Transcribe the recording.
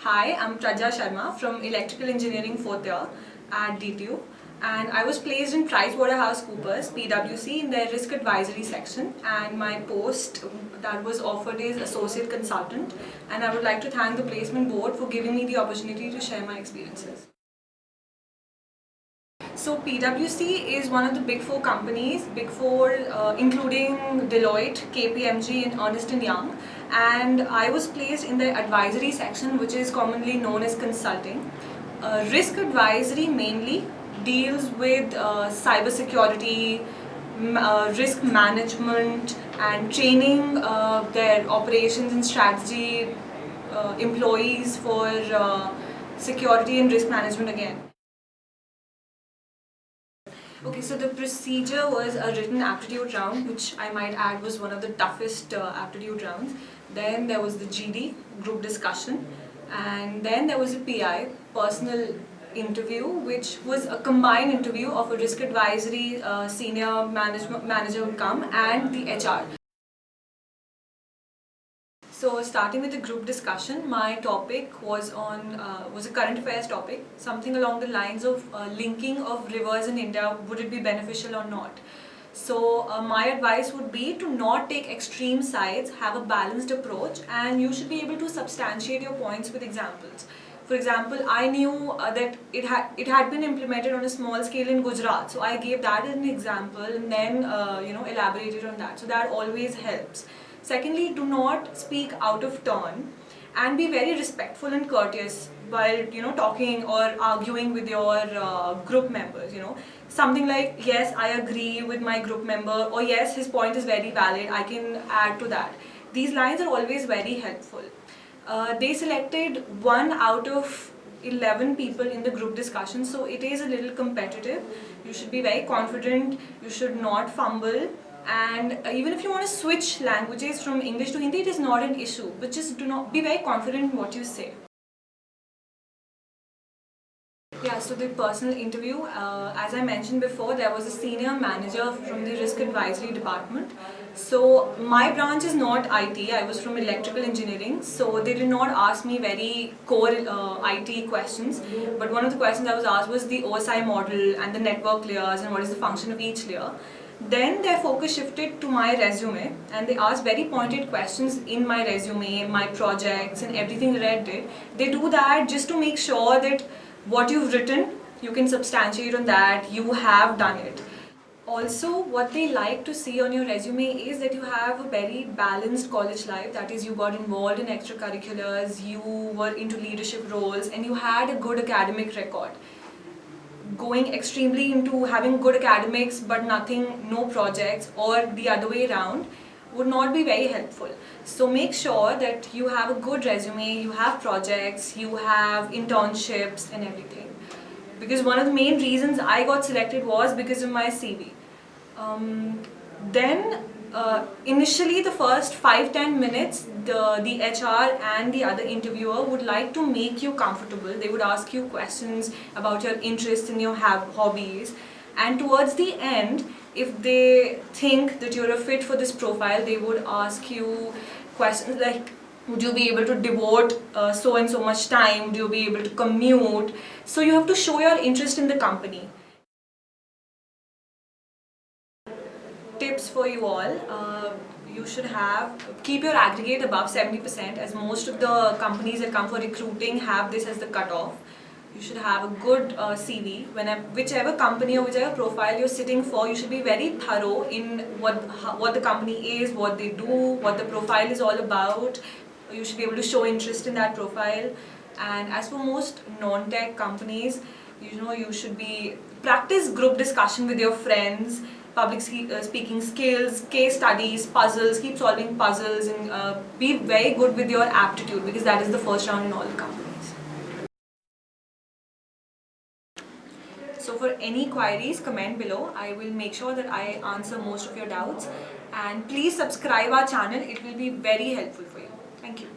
Hi, I'm Praja Sharma from Electrical Engineering 4th year at DTU, and I was placed in PricewaterhouseCoopers (PwC) in their risk advisory section, and my post that was offered is Associate Consultant, and I would like to thank the placement board for giving me the opportunity to share my experiences. So PwC is one of the big four companies, big four including Deloitte, KPMG and Ernst & Young, and I was placed in the advisory section, which is commonly known as consulting. Risk advisory mainly deals with cybersecurity, risk management and training their operations and strategy employees for security and risk management again. Okay, so the procedure was a written aptitude round, which I might add was one of the toughest aptitude rounds. Then there was the GD, group discussion, and then there was a PI, personal interview, which was a combined interview of a risk advisory senior manager come and the HR. So starting with the group discussion, my topic was a current affairs topic, something along the lines of linking of rivers in India, would it be beneficial or not? So my advice would be to not take extreme sides, have a balanced approach, and you should be able to substantiate your points with examples. For example, I knew that it had been implemented on a small scale in Gujarat, so I gave that as an example and then elaborated on that. So that always helps. Secondly, do not speak out of turn and be very respectful and courteous while talking or arguing with your group members. Something like, yes, I agree with my group member, or yes, his point is very valid, I can add to that. These lines are always very helpful. They selected 1 out of 11 people in the group discussion, so it is a little competitive. You should be very confident, you should not fumble, and even if you want to switch languages from English to Hindi, it is not an issue, but just do not be very confident in what you say. Yeah, so the personal interview, as I mentioned before, there was a senior manager from the risk advisory department. So my branch is not IT, I was from electrical engineering, so they did not ask me very core IT questions, but one of the questions I was asked was the OSI model and the network layers and what is the function of each layer. Then their focus shifted to my resume and they asked very pointed questions in my resume, my projects and everything that I did. They do that just to make sure that what you've written, you can substantiate on that, you have done it. Also, what they like to see on your resume is that you have a very balanced college life, that is, you got involved in extracurriculars, you were into leadership roles and you had a good academic record. Going extremely into having good academics but no projects, or the other way around, would not be very helpful. So make sure that you have a good resume, you have projects, you have internships and everything. Because one of the main reasons I got selected was because of my CV. Initially the first 5-10 minutes, the HR and the other interviewer would like to make you comfortable. They would ask you questions about your interests and your hobbies. And towards the end, if they think that you're a fit for this profile, they would ask you questions like, would you be able to devote so and so much time? Would you be able to commute? So you have to show your interest in the company. Tips for you all, you should keep your aggregate above 70%, as most of the companies that come for recruiting have this as the cutoff. You should have a good CV. Whichever company or whichever profile you're sitting for, you should be very thorough in what the company is, what they do, what the profile is all about. You should be able to show interest in that profile. And as for most non-tech companies, you should practice group discussion with your friends, public speaking skills, case studies, puzzles, keep solving puzzles, and be very good with your aptitude, because that is the first round in all the companies. So for any queries, comment below. I will make sure that I answer most of your doubts. And please subscribe our channel. It will be very helpful for you. Thank you.